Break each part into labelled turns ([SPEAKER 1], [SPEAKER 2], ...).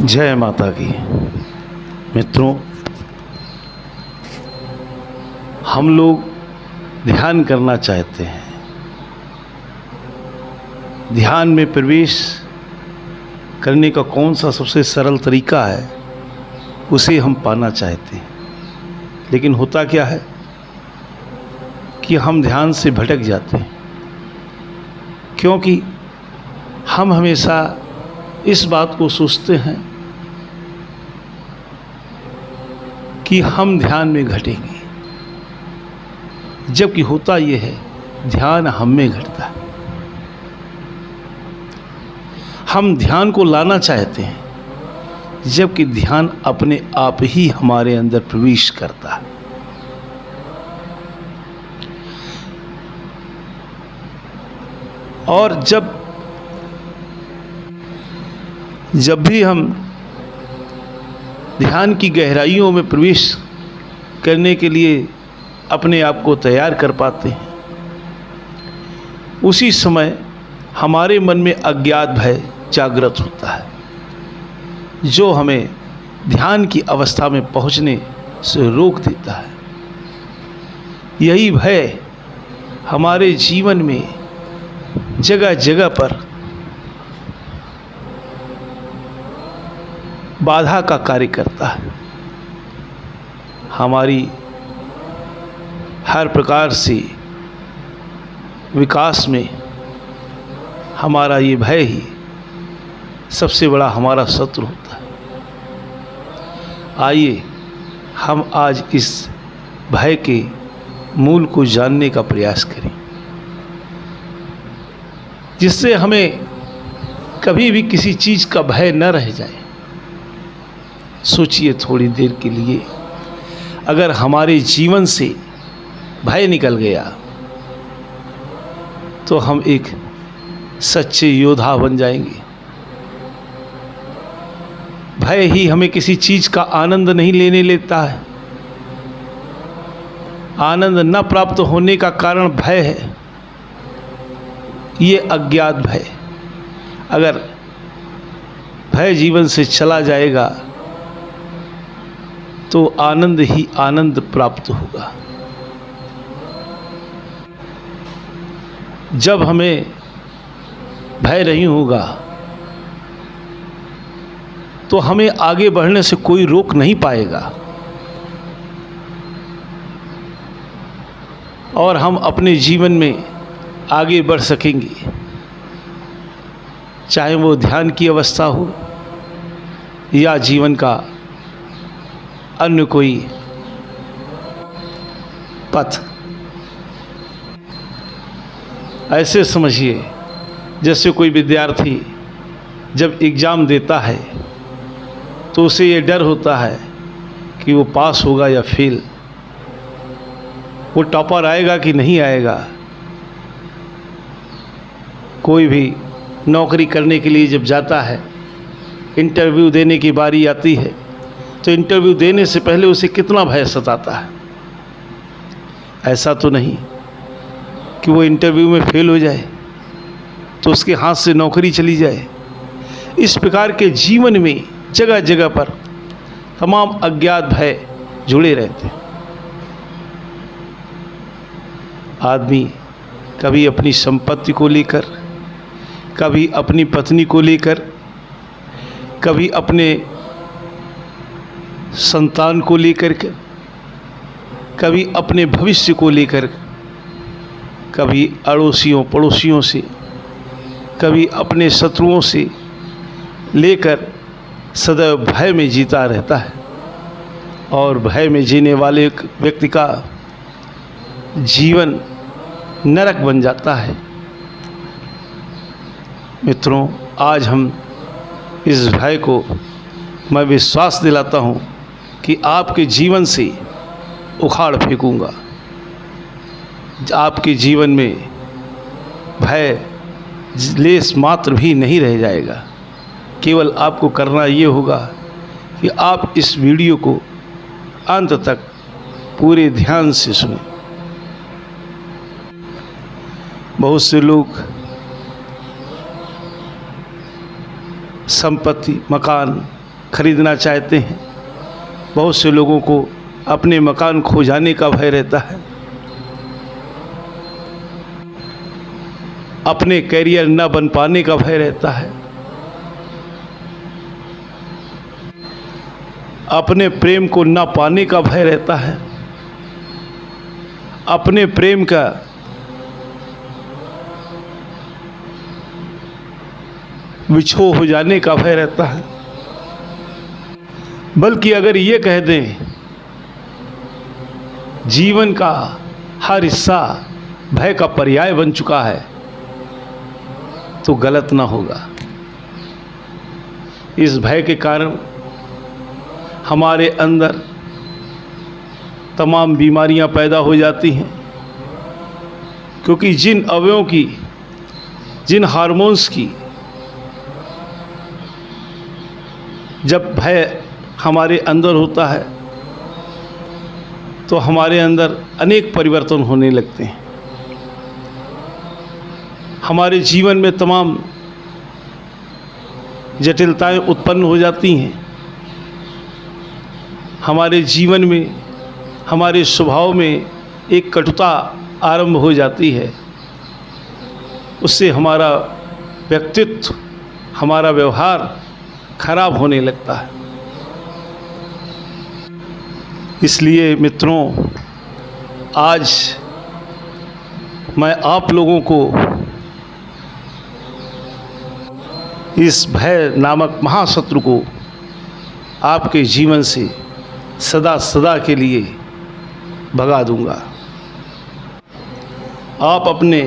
[SPEAKER 1] जय माता की। मित्रों, हम लोग ध्यान करना चाहते हैं। ध्यान में प्रवेश करने का कौन सा सबसे सरल तरीका है, उसे हम पाना चाहते हैं। लेकिन होता क्या है कि हम ध्यान से भटक जाते हैं, क्योंकि हम हमेशा इस बात को सोचते हैं कि हम ध्यान में घटेंगे, जबकि होता यह है ध्यान हम में घटता है। हम ध्यान को लाना चाहते हैं, जबकि ध्यान अपने आप ही हमारे अंदर प्रवेश करता है। और जब भी हम ध्यान की गहराइयों में प्रवेश करने के लिए अपने आप को तैयार कर पाते हैं, उसी समय हमारे मन में अज्ञात भय जागृत होता है, जो हमें ध्यान की अवस्था में पहुंचने से रोक देता है। यही भय हमारे जीवन में जगह जगह पर बाधा का कार्य करता है। हमारी हर प्रकार से विकास में हमारा ये भय ही सबसे बड़ा हमारा शत्रु होता है। आइए हम आज इस भय के मूल को जानने का प्रयास करें, जिससे हमें कभी भी किसी चीज़ का भय न रह जाए। सोचिए थोड़ी देर के लिए, अगर हमारे जीवन से भय निकल गया तो हम एक सच्चे योद्धा बन जाएंगे। भय ही हमें किसी चीज का आनंद नहीं लेने लेता है। आनंद न प्राप्त होने का कारण भय है, ये अज्ञात भय। अगर भय जीवन से चला जाएगा तो आनंद ही आनंद प्राप्त होगा। जब हमें भय नहीं होगा तो हमें आगे बढ़ने से कोई रोक नहीं पाएगा, और हम अपने जीवन में आगे बढ़ सकेंगे, चाहे वो ध्यान की अवस्था हो या जीवन का अन्य कोई पथ। ऐसे समझिए जैसे कोई विद्यार्थी जब एग्ज़ाम देता है तो उसे ये डर होता है कि वो पास होगा या फेल, वो टॉपर आएगा कि नहीं आएगा। कोई भी नौकरी करने के लिए जब जाता है, इंटरव्यू देने की बारी आती है, तो इंटरव्यू देने से पहले उसे कितना भय सताता है। ऐसा तो नहीं कि वो इंटरव्यू में फेल हो जाए तो उसके हाथ से नौकरी चली जाए। इस प्रकार के जीवन में जगह जगह पर तमाम अज्ञात भय जुड़े रहते हैं। आदमी कभी अपनी संपत्ति को लेकर, कभी अपनी पत्नी को लेकर, कभी अपने संतान को लेकर के, कभी अपने भविष्य को लेकर, कभी अड़ोसियों पड़ोसियों से, कभी अपने शत्रुओं से लेकर सदैव भय में जीता रहता है। और भय में जीने वाले व्यक्ति का जीवन नरक बन जाता है। मित्रों, आज हम इस भय को मैं विश्वास दिलाता हूँ कि आपके जीवन से उखाड़ फेंकूंगा। आपके जीवन में भय लेस मात्र भी नहीं रह जाएगा। केवल आपको करना ये होगा कि आप इस वीडियो को अंत तक पूरे ध्यान से सुनें। बहुत से लोग संपत्ति, मकान, खरीदना चाहते हैं, बहुत से लोगों को अपने मकान खो जाने का भय रहता है, अपने कैरियर न बन पाने का भय रहता है, अपने प्रेम को न पाने का भय रहता है, अपने प्रेम का विछोह हो जाने का भय रहता है। बल्कि अगर ये कह दें जीवन का हर हिस्सा भय का पर्याय बन चुका है तो गलत ना होगा। इस भय के कारण हमारे अंदर तमाम बीमारियां पैदा हो जाती हैं, क्योंकि जिन अवयवों की, जिन हार्मोन्स की जब भय हमारे अंदर होता है तो हमारे अंदर अनेक परिवर्तन होने लगते हैं। हमारे जीवन में तमाम जटिलताएं उत्पन्न हो जाती हैं। हमारे जीवन में, हमारे स्वभाव में एक कटुता आरंभ हो जाती है। उससे हमारा व्यक्तित्व, हमारा व्यवहार खराब होने लगता है। इसलिए मित्रों, आज मैं आप लोगों को इस भय नामक महाशत्रु को आपके जीवन से सदा सदा के लिए भगा दूंगा। आप अपने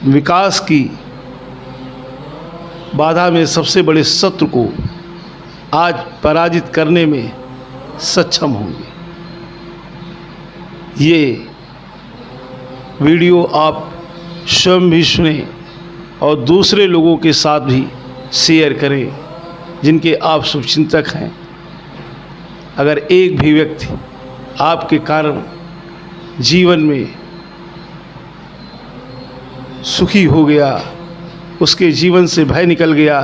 [SPEAKER 1] विकास की बाधा में सबसे बड़े शत्रु को आज पराजित करने में सक्षम होंगे। ये वीडियो आप स्वयं भी सुने और दूसरे लोगों के साथ भी शेयर करें जिनके आप शुभचिंतक हैं। अगर एक भी व्यक्ति आपके कारण जीवन में सुखी हो गया, उसके जीवन से भय निकल गया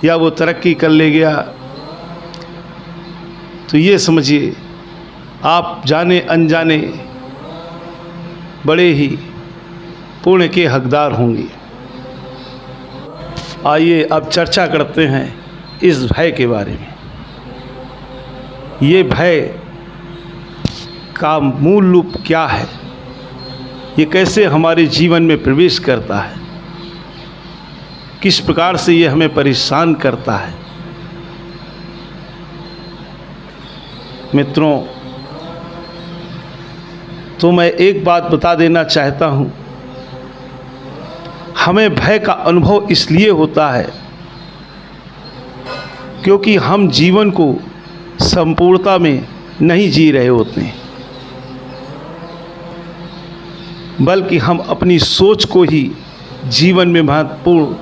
[SPEAKER 1] या वो तरक्की कर ले गया, तो ये समझिए आप जाने अनजाने बड़े ही पुण्य के हकदार होंगे। आइए अब चर्चा करते हैं इस भय के बारे में। ये भय का मूल रूप क्या है? ये कैसे हमारे जीवन में प्रवेश करता है? किस प्रकार से ये हमें परेशान करता है? मित्रों, तो मैं एक बात बता देना चाहता हूँ, हमें भय का अनुभव इसलिए होता है क्योंकि हम जीवन को संपूर्णता में नहीं जी रहे होते हैं, बल्कि हम अपनी सोच को ही जीवन में महत्वपूर्ण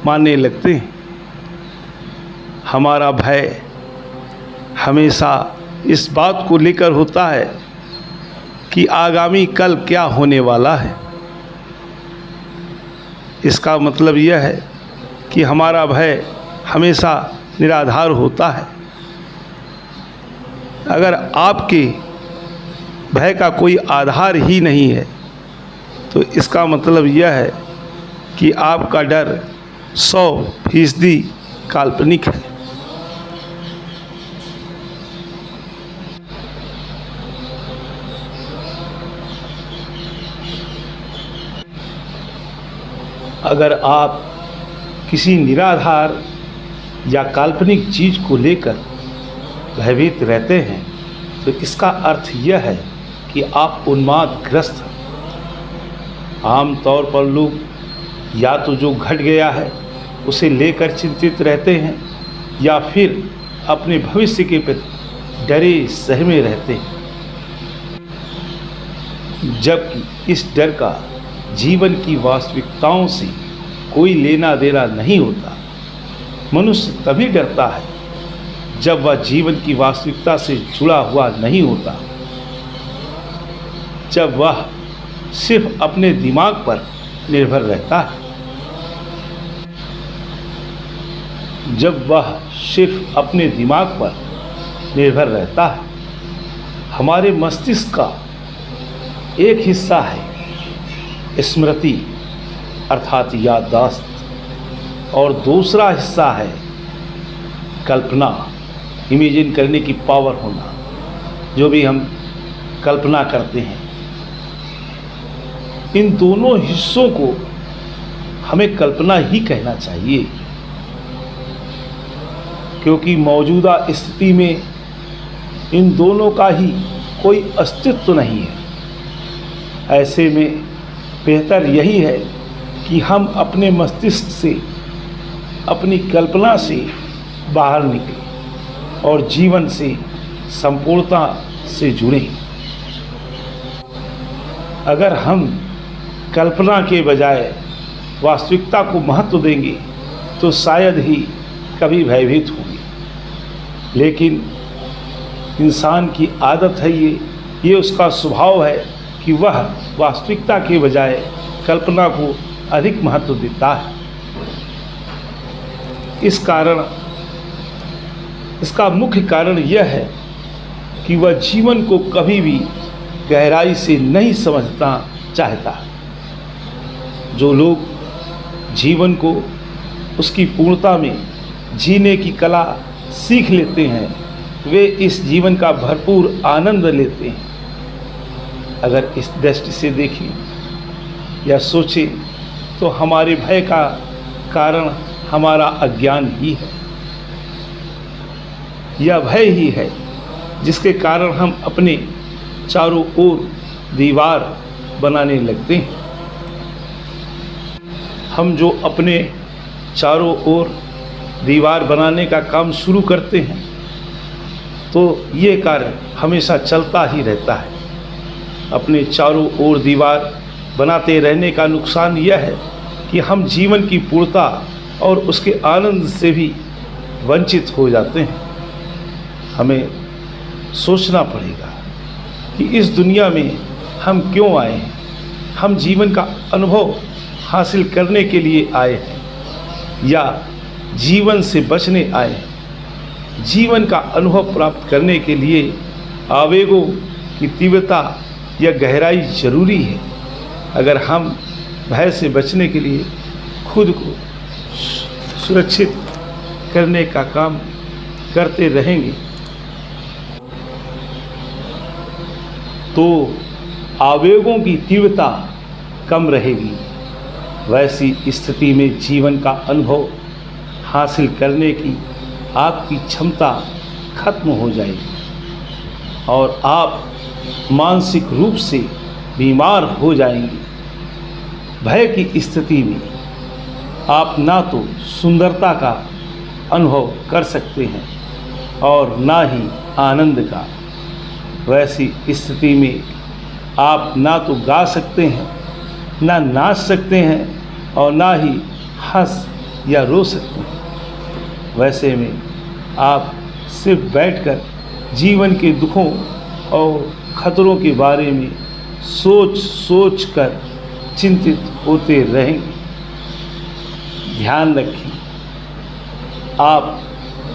[SPEAKER 1] मानने लगते हैं। हमारा भय हमेशा इस बात को लेकर होता है कि आगामी कल क्या होने वाला है। इसका मतलब यह है कि हमारा भय हमेशा निराधार होता है। अगर आपके भय का कोई आधार ही नहीं है तो इसका मतलब यह है कि आपका डर 100% काल्पनिक है। अगर आप किसी निराधार या काल्पनिक चीज़ को लेकर भयभीत रहते हैं तो इसका अर्थ यह है कि आप उन्मादग्रस्त हैं। आमतौर पर लोग या तो जो घट गया है उसे लेकर चिंतित रहते हैं या फिर अपने भविष्य के प्रति डरे सहमे रहते हैं, जबकि इस डर का जीवन की वास्तविकताओं से कोई लेना देना नहीं होता। मनुष्य तभी डरता है जब वह जीवन की वास्तविकता से जुड़ा हुआ नहीं होता, जब वह सिर्फ अपने दिमाग पर निर्भर रहता है। जब वह सिर्फ अपने दिमाग पर निर्भर रहता है। हमारे मस्तिष्क का एक हिस्सा है स्मृति अर्थात याददाश्त, और दूसरा हिस्सा है कल्पना, इमेजिन करने की पावर होना। जो भी हम कल्पना करते हैं, इन दोनों हिस्सों को हमें कल्पना ही कहना चाहिए, क्योंकि मौजूदा स्थिति में इन दोनों का ही कोई अस्तित्व नहीं है। ऐसे में बेहतर यही है कि हम अपने मस्तिष्क से, अपनी कल्पना से बाहर निकलें और जीवन से संपूर्णता से जुड़ें। अगर हम कल्पना के बजाय वास्तविकता को महत्व देंगे तो शायद ही कभी भयभीत होंगे, लेकिन इंसान की आदत है, ये उसका स्वभाव है कि वह वास्तविकता के बजाय कल्पना को अधिक महत्व देता है। इसका मुख्य कारण यह है कि वह जीवन को कभी भी गहराई से नहीं समझना चाहता। जो लोग जीवन को उसकी पूर्णता में जीने की कला सीख लेते हैं, वे इस जीवन का भरपूर आनंद लेते हैं। अगर इस दृष्टि से देखें या सोचें तो हमारे भय का कारण हमारा अज्ञान ही है। यह भय ही है जिसके कारण हम अपने चारों ओर दीवार बनाने लगते हैं। हम जो अपने चारों ओर दीवार बनाने का काम शुरू करते हैं तो ये कार्य हमेशा चलता ही रहता है। अपने चारों ओर दीवार बनाते रहने का नुकसान यह है कि हम जीवन की पूर्णता और उसके आनंद से भी वंचित हो जाते हैं। हमें सोचना पड़ेगा कि इस दुनिया में हम क्यों आए हैं। हम जीवन का अनुभव हासिल करने के लिए आए हैं या जीवन से बचने आए हैं। जीवन का अनुभव प्राप्त करने के लिए आवेगों की तीव्रता या गहराई जरूरी है। अगर हम भय से बचने के लिए खुद को सुरक्षित करने का काम करते रहेंगे तो आवेगों की तीव्रता कम रहेगी। वैसी स्थिति में जीवन का अनुभव हासिल करने की आपकी क्षमता खत्म हो जाएगी और आप मानसिक रूप से बीमार हो जाएंगे। भय की स्थिति में आप ना तो सुंदरता का अनुभव कर सकते हैं और ना ही आनंद का। वैसी स्थिति में आप ना तो गा सकते हैं, ना नाच सकते हैं और ना ही हंस या रो सकते हैं। वैसे में आप सिर्फ बैठकर जीवन के दुखों और खतरों के बारे में सोच कर चिंतित होते रहेंगे। ध्यान रखें, आप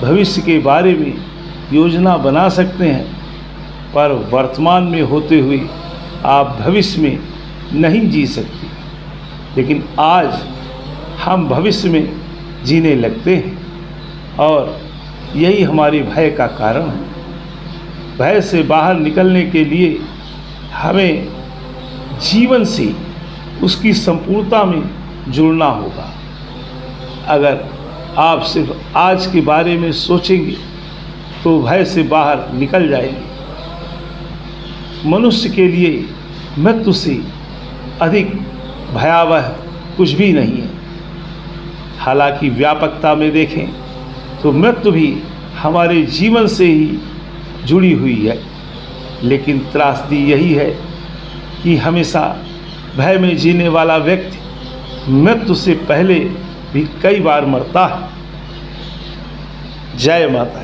[SPEAKER 1] भविष्य के बारे में योजना बना सकते हैं, पर वर्तमान में होते हुए आप भविष्य में नहीं जी सकते। लेकिन आज हम भविष्य में जीने लगते हैं और यही हमारे भय का कारण है। भय से बाहर निकलने के लिए हमें जीवन से उसकी संपूर्णता में जुड़ना होगा। अगर आप सिर्फ आज के बारे में सोचेंगे तो भय से बाहर निकल जाएंगे। मनुष्य के लिए मृत्यु से अधिक भयावह कुछ भी नहीं है। हालांकि व्यापकता में देखें तो मृत्यु भी हमारे जीवन से ही जुड़ी हुई है, लेकिन त्रासदी यही है कि हमेशा भय में जीने वाला व्यक्ति मृत्यु से पहले भी कई बार मरता है। जय माता।